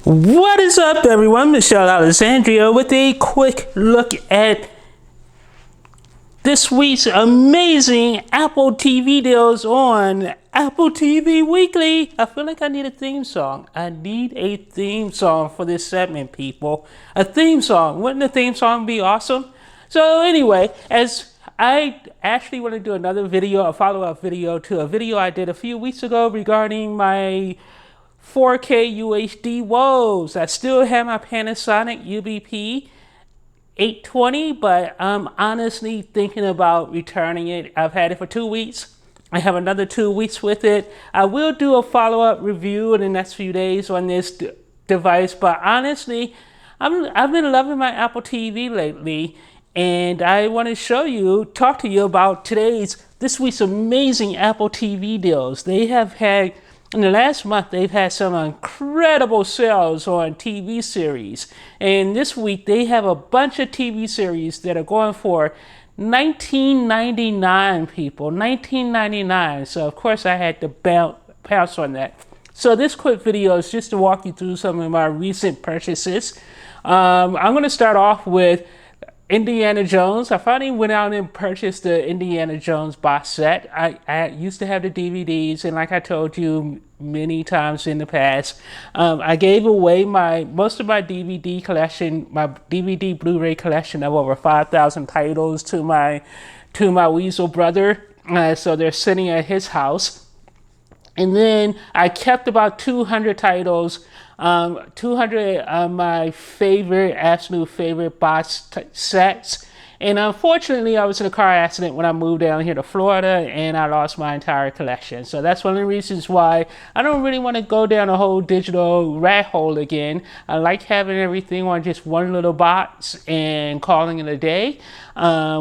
What is up, everyone? Michelle Alexandria with a quick look at this week's amazing Apple TV deals on Apple TV Weekly. I feel like I need a theme song. I need a theme song for this segment, people. A theme song. Wouldn't a theme song be awesome? So anyway, as I actually want to do another video, a follow-up video to a video I did a few weeks ago regarding my 4K UHD woes. I still have my Panasonic UBP 820, but I'm honestly thinking about returning it. I've had it for 2 weeks. I have another 2 weeks with it. I will do a follow-up review in the next few days on this device, but honestly, I've been loving my Apple TV lately, and I want to talk to you about this week's amazing Apple TV deals. They have had, in the last month, they've had some incredible sales on TV series. And this week, they have a bunch of TV series that are going for $19.99, people. $19.99. So, of course, I had to pounce on that. So this quick video is just to walk you through some of my recent purchases. I'm going to start off with Indiana Jones. I finally went out and purchased the Indiana Jones box set. I used to have the DVDs, and like I told you many times in the past, I gave away most of my DVD collection, my DVD Blu-ray collection of over 5,000 titles to my Weasel brother. So they're sitting at his house. And then I kept about 200 titles, 200 of my absolute favorite box sets. And unfortunately, I was in a car accident when I moved down here to Florida, and I lost my entire collection. So that's one of the reasons why I don't really want to go down a whole digital rat hole again. I like having everything on just one little box and calling it a day,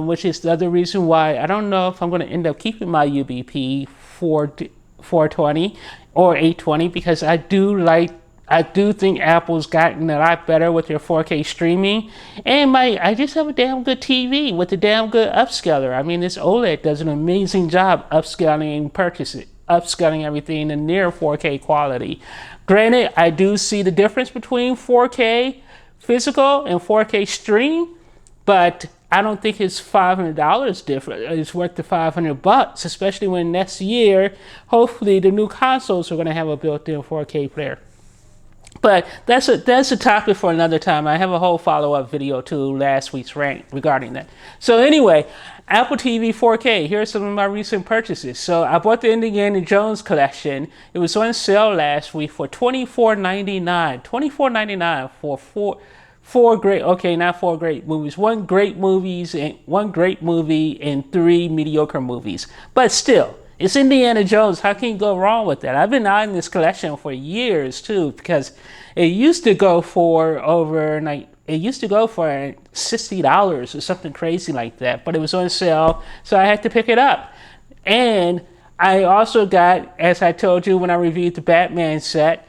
which is the other reason why I don't know if I'm going to end up keeping my UBP 420 or 820, because I do think Apple's gotten a lot better with their 4K streaming, and I just have a damn good TV with a damn good upscaler. I mean, this OLED does an amazing job upscaling everything in near 4K quality. Granted, I do see the difference between 4K physical and 4K stream, but I don't think it's $500 different. It's worth the $500, especially when next year, hopefully, the new consoles are going to have a built-in 4K player. But that's a topic for another time. I have a whole follow-up video to last week's rant regarding that. So anyway, Apple TV 4K. Here are some of my recent purchases. So I bought the Indiana Jones collection. It was on sale last week for $24.99. $24.99 for four great movies. One great movie and 3 mediocre movies. But still, it's Indiana Jones. How can you go wrong with that? I've been eyeing this collection for years too, because it used to go for $60 or something crazy like that, but it was on sale, so I had to pick it up. And I also got, as I told you when I reviewed the Batman set,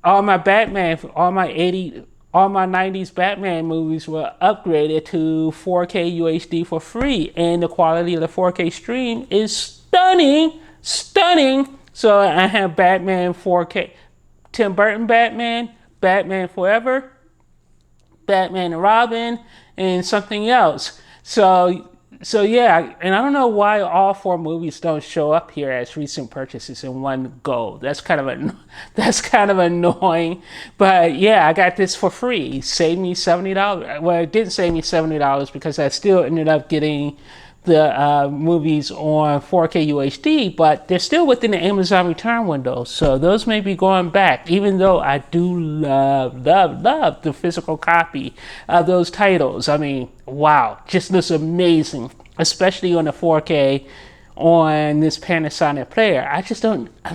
all my 90s Batman movies were upgraded to 4K UHD for free, and the quality of the 4K stream is stunning. So I have Batman 4K, Tim Burton Batman, Batman Forever, Batman and Robin, and something else. So yeah, and I don't know why all 4 movies don't show up here as recent purchases in one go. That's kind of annoying. But yeah, I got this for free. It saved me $70. Well, it didn't save me $70 because I still ended up getting the movies on 4K UHD, but they're still within the Amazon return window, so those may be going back, even though I do love the physical copy of those titles. I mean, wow, just looks amazing, especially on the 4K on this Panasonic player. I'm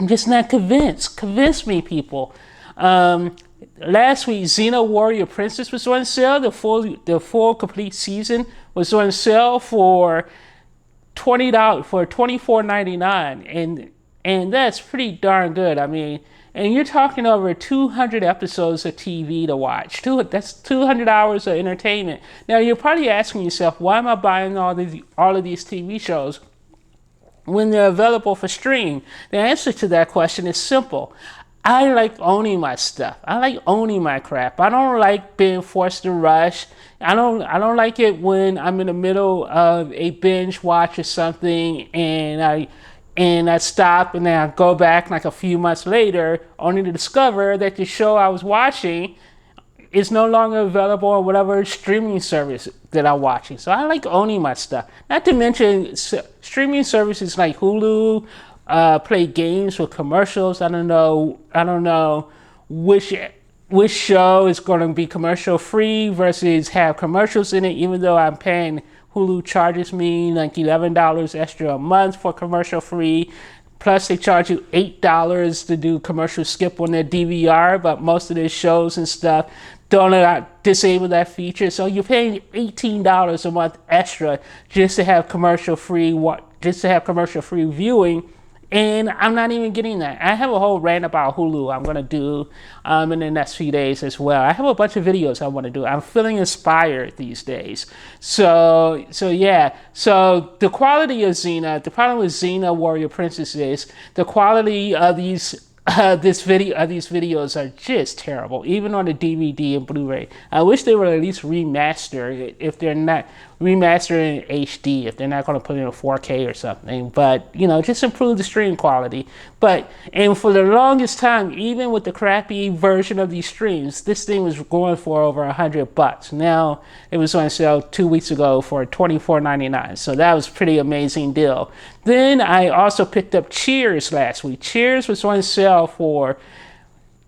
just not convinced. Convince me, people. Last week, Xena Warrior Princess was on sale. The full complete season was on sale for $20 for $24.99, and that's pretty darn good. I mean, and you're talking over 200 episodes of TV to watch. That's 200 hours of entertainment. Now you're probably asking yourself, why am I buying all of these TV shows when they're available for stream? The answer to that question is simple. I like owning my stuff. I like owning my crap. I don't like being forced to rush. I don't like it when I'm in the middle of a binge watch or something and I stop and then I go back like a few months later only to discover that the show I was watching is no longer available on whatever streaming service that I'm watching. So I like owning my stuff. Not to mention streaming services like Hulu play games with commercials. I don't know which show is going to be commercial free versus have commercials in it. Even though I'm paying, Hulu charges me like $11 extra a month for commercial free. Plus, they charge you $8 to do commercial skip on their DVR, but most of their shows and stuff don't disable that feature. So you're paying $18 a month extra just to have commercial free viewing. And I'm not even getting that. I have a whole rant about Hulu I'm going to do in the next few days as well. I have a bunch of videos I want to do. I'm feeling inspired these days. So yeah. So the quality of Xena, the problem with Xena Warrior Princess is the quality of these videos are just terrible, even on the DVD and Blu-ray. I wish they were at least remastered. If they're not remastered in HD, if they're not going to put it in 4K or something, but just improve the stream quality. And for the longest time, even with the crappy version of these streams, this thing was going for over $100. Now it was on sale 2 weeks ago for $24.99, so that was a pretty amazing deal. Then I also picked up Cheers last week. Cheers was on sale for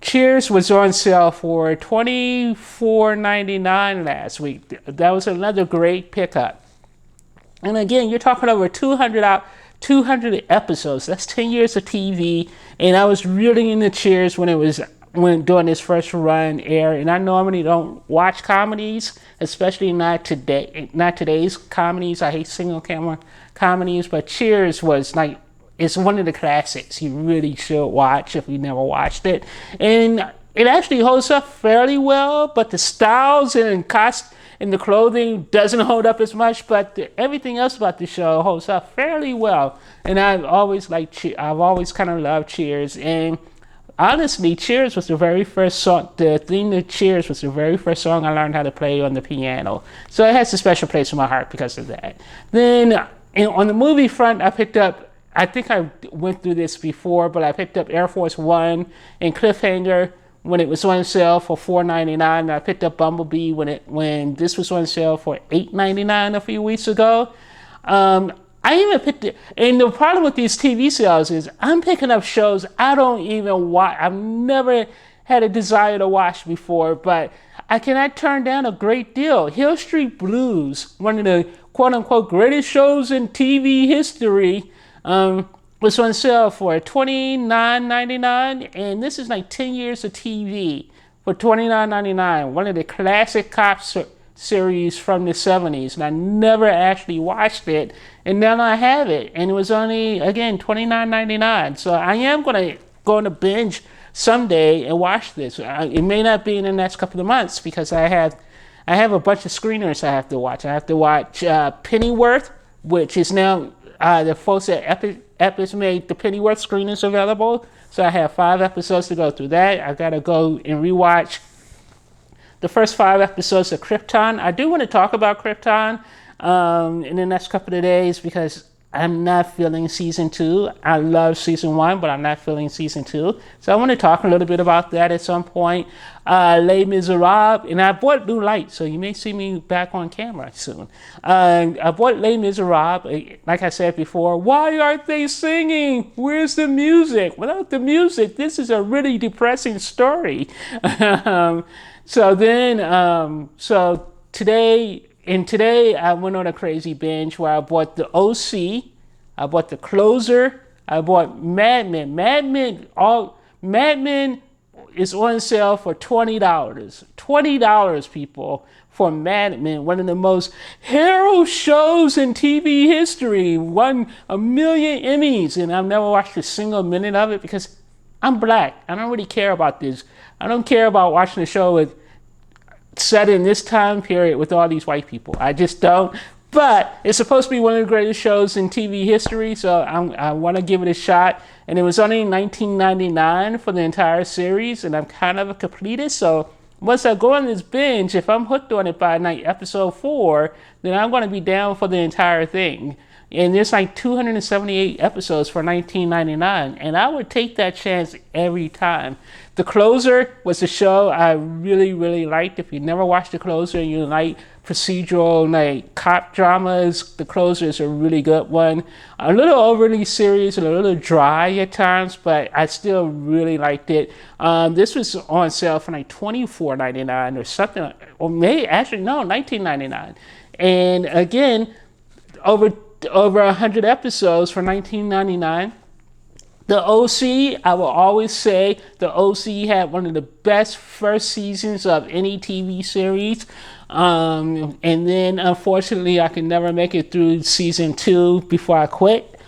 $24.99 last week. That was another great pickup. And again, you're talking over 200 episodes. That's 10 years of TV. And I was really into Cheers when during its first run air. And I normally don't watch comedies, especially not today's comedies. I hate single camera comedies, but Cheers was like, it's one of the classics you really should watch if you never watched it. And it actually holds up fairly well, but the styles and the clothing doesn't hold up as much, but everything else about the show holds up fairly well. And I've always kind of loved Cheers. And honestly, Cheers was the very first song. The theme to Cheers was the very first song I learned how to play on the piano. So it has a special place in my heart because of that. Then on the movie front, I think I went through this before, but I picked up Air Force One and Cliffhanger when it was on sale for $4.99. I picked up Bumblebee when this was on sale for $8.99 a few weeks ago. I even picked it, and the problem with these TV sales is I'm picking up shows I don't even watch. I've never had a desire to watch before, but I cannot turn down a great deal. Hill Street Blues, one of the quote-unquote greatest shows in TV history, was on sale for $29.99, and this is like 10 years of TV for $29.99. One of the classic cop series from the 70s, and I never actually watched it, and now I have it, and it was only, again, $29.99. So I am going to go on a binge someday and watch this. It may not be in the next couple of months because I have a bunch of screeners I have to watch. I have to watch Pennyworth, which is now the folks at Epic's made the Pennyworth screeners available. So I have 5 episodes to go through that. I gotta go and rewatch the first 5 episodes of Krypton. I do want to talk about Krypton in the next couple of days because I'm not feeling season 2. I love season 1, but I'm not feeling season 2. So I want to talk a little bit about that at some point. Les Miserables, and I bought Blue Light, so you may see me back on camera soon. I bought Les Miserables, like I said before. Why aren't they singing? Where's the music? Without the music, this is a really depressing story. So today I went on a crazy binge where I bought The OC, I bought The Closer, I bought Mad Men. Mad Men is on sale for $20. $20, people, for Mad Men, one of the most hero shows in TV history. Won 1 million Emmys, and I've never watched a single minute of it because I'm black. I don't really care about this. I don't care about watching a show set in this time period with all these white people. I just don't. But it's supposed to be one of the greatest shows in TV history, so I want to give it a shot. And it was only $19.99 for the entire series, and I'm kind of a completist, so once I go on this binge, if I'm hooked on it by like episode 4, then I'm going to be down for the entire thing. And there's like 278 episodes for $19.99, and I would take that chance every time. The Closer was a show I really, really liked. If you never watched The Closer and you like procedural like cop dramas, The Closer is a really good one. A little overly serious and a little dry at times, but I still really liked it. This was on sale for like $24.99 or something, or maybe actually no, $19.99. And again, over 100 episodes for $19.99. The OC, I will always say, the OC had one of the best first seasons of any TV series. And then, unfortunately, I could never make it through season 2 before I quit.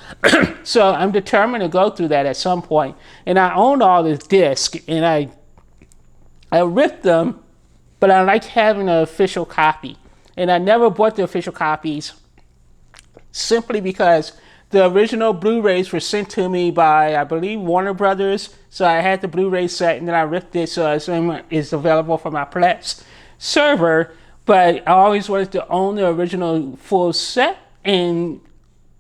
So I'm determined to go through that at some point. And I own all this disc, and I ripped them, but I like having an official copy. And I never bought the official copies simply because the original Blu-rays were sent to me by, I believe, Warner Brothers. So I had the Blu-ray set, and then I ripped it so it's available for my Plex server. But I always wanted to own the original full set in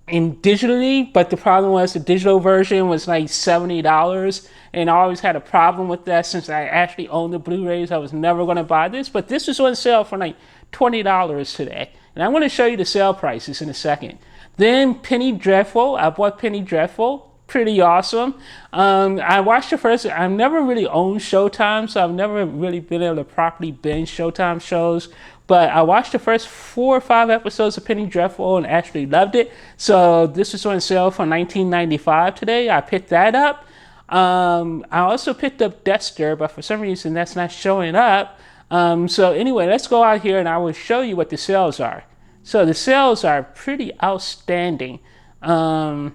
digitally. But the problem was the digital version was like $70. And I always had a problem with that since I actually owned the Blu-rays. I was never going to buy this. But this is on sale for like $20 today. And I'm going to show you the sale prices in a second. Then Penny Dreadful. I bought Penny Dreadful. Pretty awesome. I watched the first. I've never really owned Showtime, so I've never really been able to properly binge Showtime shows. But I watched the first 4 or 5 episodes of Penny Dreadful and actually loved it. So this was on sale for $19.95 today. I picked that up. I also picked up Dexter, but for some reason that's not showing up. So anyway, let's go out here and I will show you what the sales are. So the sales are pretty outstanding. So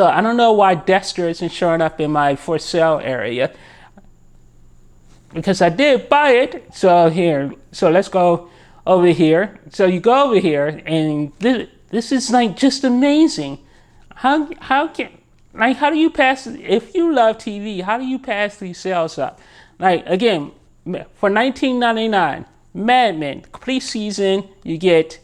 I don't know why Dexter isn't showing up in my for sale area, because I did buy it. So let's go over here. So you go over here, and this is like just amazing. How do you pass, if you love TV, how do you pass these sales up? Like, again, for $19.99, Mad Men, complete season, you get,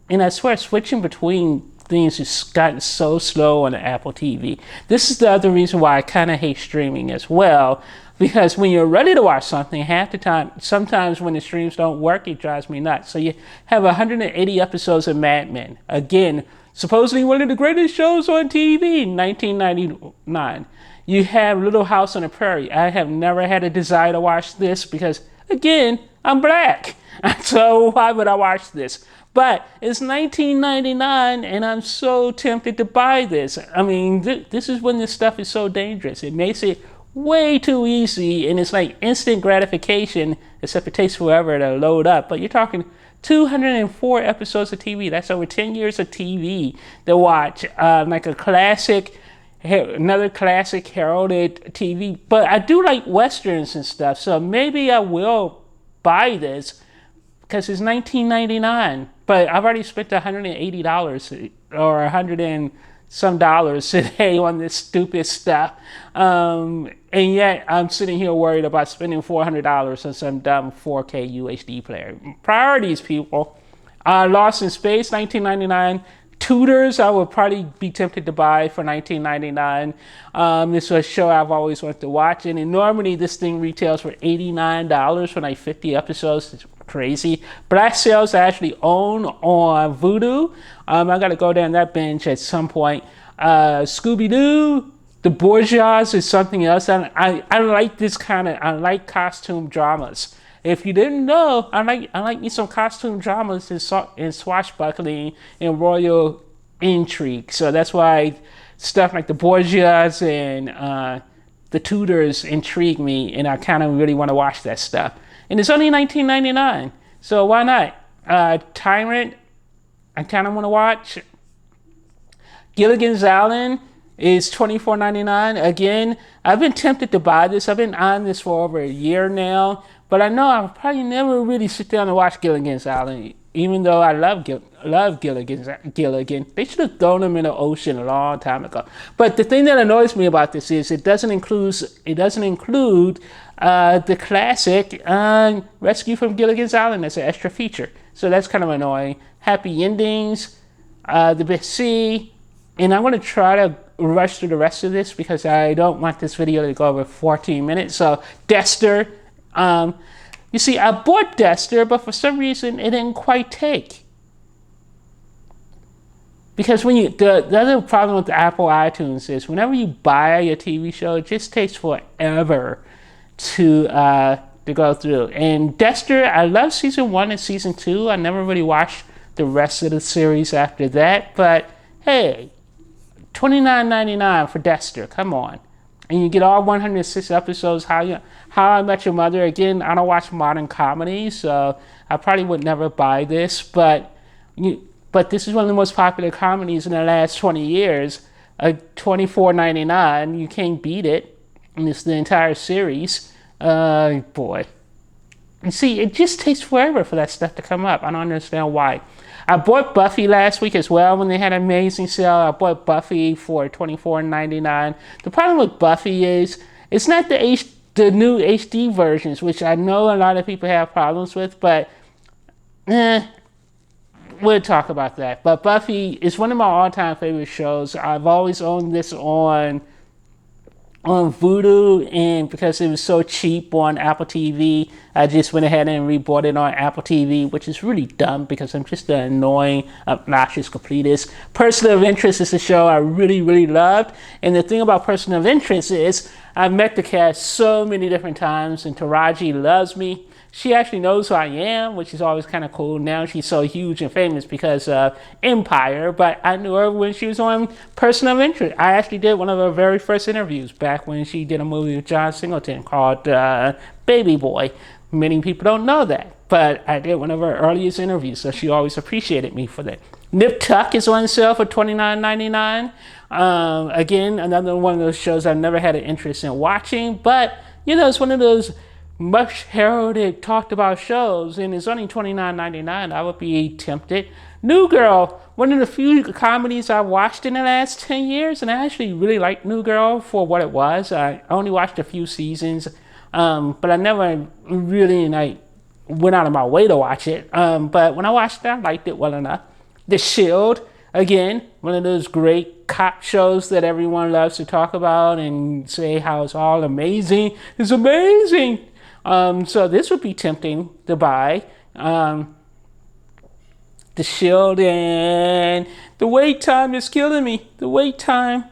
and I swear switching between things has gotten so slow on the Apple TV. This is the other reason why I kind of hate streaming as well, because when you're ready to watch something, half the time, sometimes when the streams don't work, it drives me nuts. So you have 180 episodes of Mad Men. Again, supposedly one of the greatest shows on TV, 1999. You have Little House on the Prairie. I have never had a desire to watch this because, again, I'm black. So why would I watch this? But it's $19.99 and I'm so tempted to buy this. I mean, this is when this stuff is so dangerous. It makes it way too easy, and it's like instant gratification, except it takes forever to load up. But you're talking 204 episodes of TV. That's over 10 years of TV to watch. Like a classic, another classic heralded TV. But I do like Westerns and stuff, so maybe I will buy this because it's $19.99. But I've already spent $180 or $100 and some dollars today on this stupid stuff. And yet I'm sitting here worried about spending $400 on some dumb 4K UHD player. Priorities, people. Lost in Space, $19.99. Tudors, I would probably be tempted to buy for $19.99. This was a show I've always wanted to watch. And normally this thing retails for $89 for like 50 episodes. It's crazy. Black Sails I actually own on Vudu. I got to go down that binge at some point. Scooby-Doo, The Bourgeois is something else. I like this kind of, I like costume dramas. If you didn't know, I like me some costume dramas and swashbuckling and royal intrigue. So that's why stuff like The Bourgeois and The Tudors intrigue me, and I kind of really want to watch that stuff. And it's only $19.99, so why not? Tyrant, I kind of want to watch. Gilligan's Island is $24.99. Again, I've been tempted to buy this. I've been on this for over a year now, but I know I'll probably never really sit down and watch Gilligan's Island. even though I love Gilligan, they should have thrown him in the ocean a long time ago. But the thing that annoys me about this is it doesn't include the classic Rescue from Gilligan's Island as an extra feature. So that's kind of annoying. Happy endings, the big C, and I'm going to try to rush through the rest of this because I don't want this video to go over 14 minutes. So Dexter, you see, I bought Dexter, but for some reason it didn't quite take. Because when the other problem with the Apple iTunes is whenever you buy a TV show, it just takes forever to go through. And Dexter, I love season 1 and season 2. I never really watched the rest of the series after that, but hey, $29.99 for Dexter, come on. And you get all 106 episodes. How I Met Your Mother. Again, I don't watch modern comedies, so I probably would never buy this, but this is one of the most popular comedies in the last 20 years. $24.99, you can't beat it. And it's the entire series. Boy. You see, it just takes forever for that stuff to come up. I don't understand why. I bought Buffy last week as well when they had an amazing sale. I bought Buffy for $24.99. The problem with Buffy is it's not the new HD versions, which I know a lot of people have problems with, but we'll talk about that. But Buffy is one of my all-time favorite shows. I've always owned this on Vudu, and because it was so cheap on Apple TV, I just went ahead and rebought it on Apple TV, which is really dumb because I'm just an annoying, obnoxious completist. Person of Interest is a show I really, really loved, and the thing about Person of Interest is I've met the cast so many different times, and Taraji loves me. She actually knows who I am, which is always kind of cool. Now she's so huge and famous because of Empire, but I knew her when she was on Person of Interest. I actually did one of her very first interviews back when she did a movie with John Singleton called Baby Boy. Many people don't know that, but I did one of her earliest interviews, so she always appreciated me for that. Nip Tuck is on sale for $29.99. Again, another one of those shows I've never had an interest in watching, but it's one of those much heralded, talked about shows, and it's only $29.99. I would be tempted. New Girl, one of the few comedies I watched in the last 10 years, and I actually really liked New Girl for what it was. I only watched a few seasons, but I never really went out of my way to watch it. But when I watched it, I liked it well enough. The Shield, again, one of those great cop shows that everyone loves to talk about and say how it's all amazing. It's amazing. So this would be tempting to buy. The Shield, and the wait time is killing me. The wait time,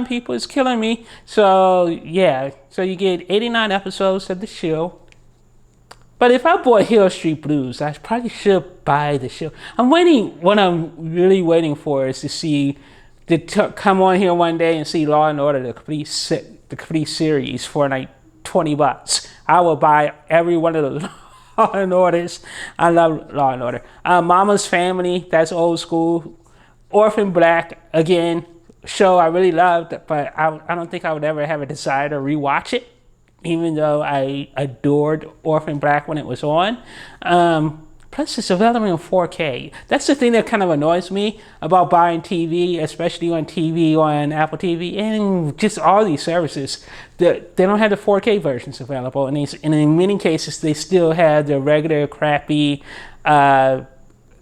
people, is killing me. So yeah, so you get 89 episodes of The Shield. But if I bought Hill Street Blues, I probably should buy The Shield. What I'm really waiting for is to see, come on here one day and see Law and Order, the complete series for like $20. I will buy every one of those Law and Orders. I love Law and Order. Mama's Family, that's old school. Orphan Black, again, show I really loved, but I don't think I would ever have a desire to rewatch it, even though I adored Orphan Black when it was on. Plus, it's available in 4K. That's the thing that kind of annoys me about buying TV, especially on Apple TV, and just all these services. They don't have the 4K versions available, and in many cases, they still have the regular crappy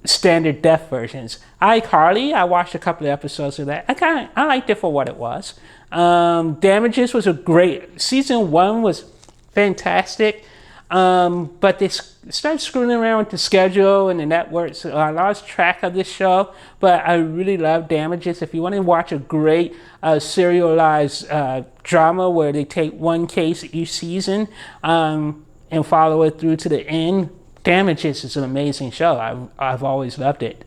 standard def versions. iCarly, I watched a couple of episodes of that. I liked it for what it was. Damages was a great, season 1 was fantastic. But they started screwing around with the schedule and the network, so I lost track of this show. But I really love Damages. If you want to watch a great serialized drama where they take one case each season and follow it through to the end, Damages is an amazing show. I've always loved it.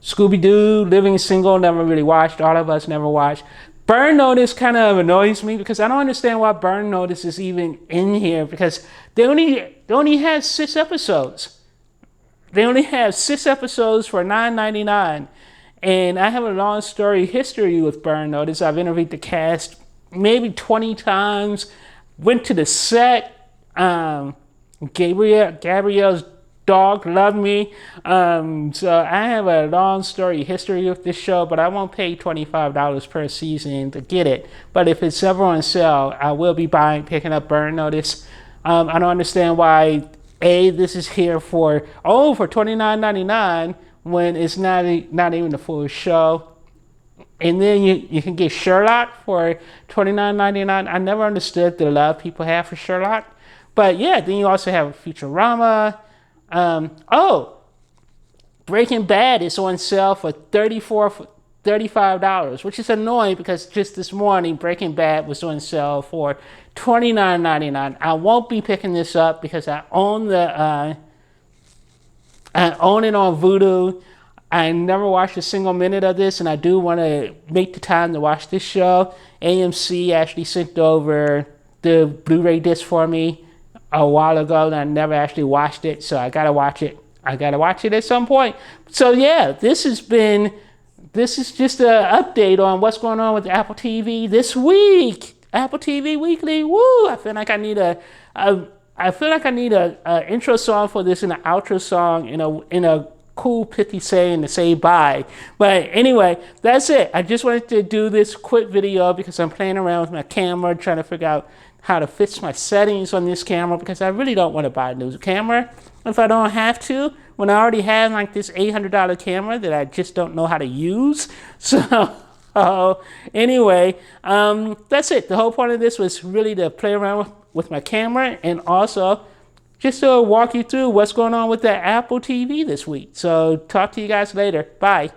Scooby-Doo, Living Single, never really watched. All of Us never watched. Burn Notice kind of annoys me because I don't understand why Burn Notice is even in here, because they only have 6 episodes. They only have 6 episodes for $9.99. And I have a long story history with Burn Notice. I've interviewed the cast maybe 20 times, went to the set. Gabrielle's dog love me. So I have a long story history with this show, but I won't pay $25 per season to get it. But if it's ever on sale, I will be picking up Burn Notice. I don't understand why this is here for $29.99 when it's not even the full show. And then you can get Sherlock for $29.99. I never understood the love people have for Sherlock. But yeah, then you also have Futurama. Breaking Bad is on sale for $35, which is annoying because just this morning Breaking Bad was on sale for $29.99. I won't be picking this up because I own it on Vudu. I never watched a single minute of this, and I do want to make the time to watch this show. AMC actually sent over the Blu-ray disc for me a while ago, and I never actually watched it, so I gotta watch it. I gotta watch it at some point. So yeah, this is just an update on what's going on with Apple TV this week. Apple TV Weekly, woo! I feel like I need a intro song for this and an outro song in a cool pithy saying to say bye. But anyway, that's it. I just wanted to do this quick video because I'm playing around with my camera, trying to figure out how to fix my settings on this camera because I really don't want to buy a new camera if I don't have to, when I already have like this $800 camera that I just don't know how to use. So anyway, that's it. The whole point of this was really to play around with my camera and also just to walk you through what's going on with the Apple TV this week. So talk to you guys later. Bye.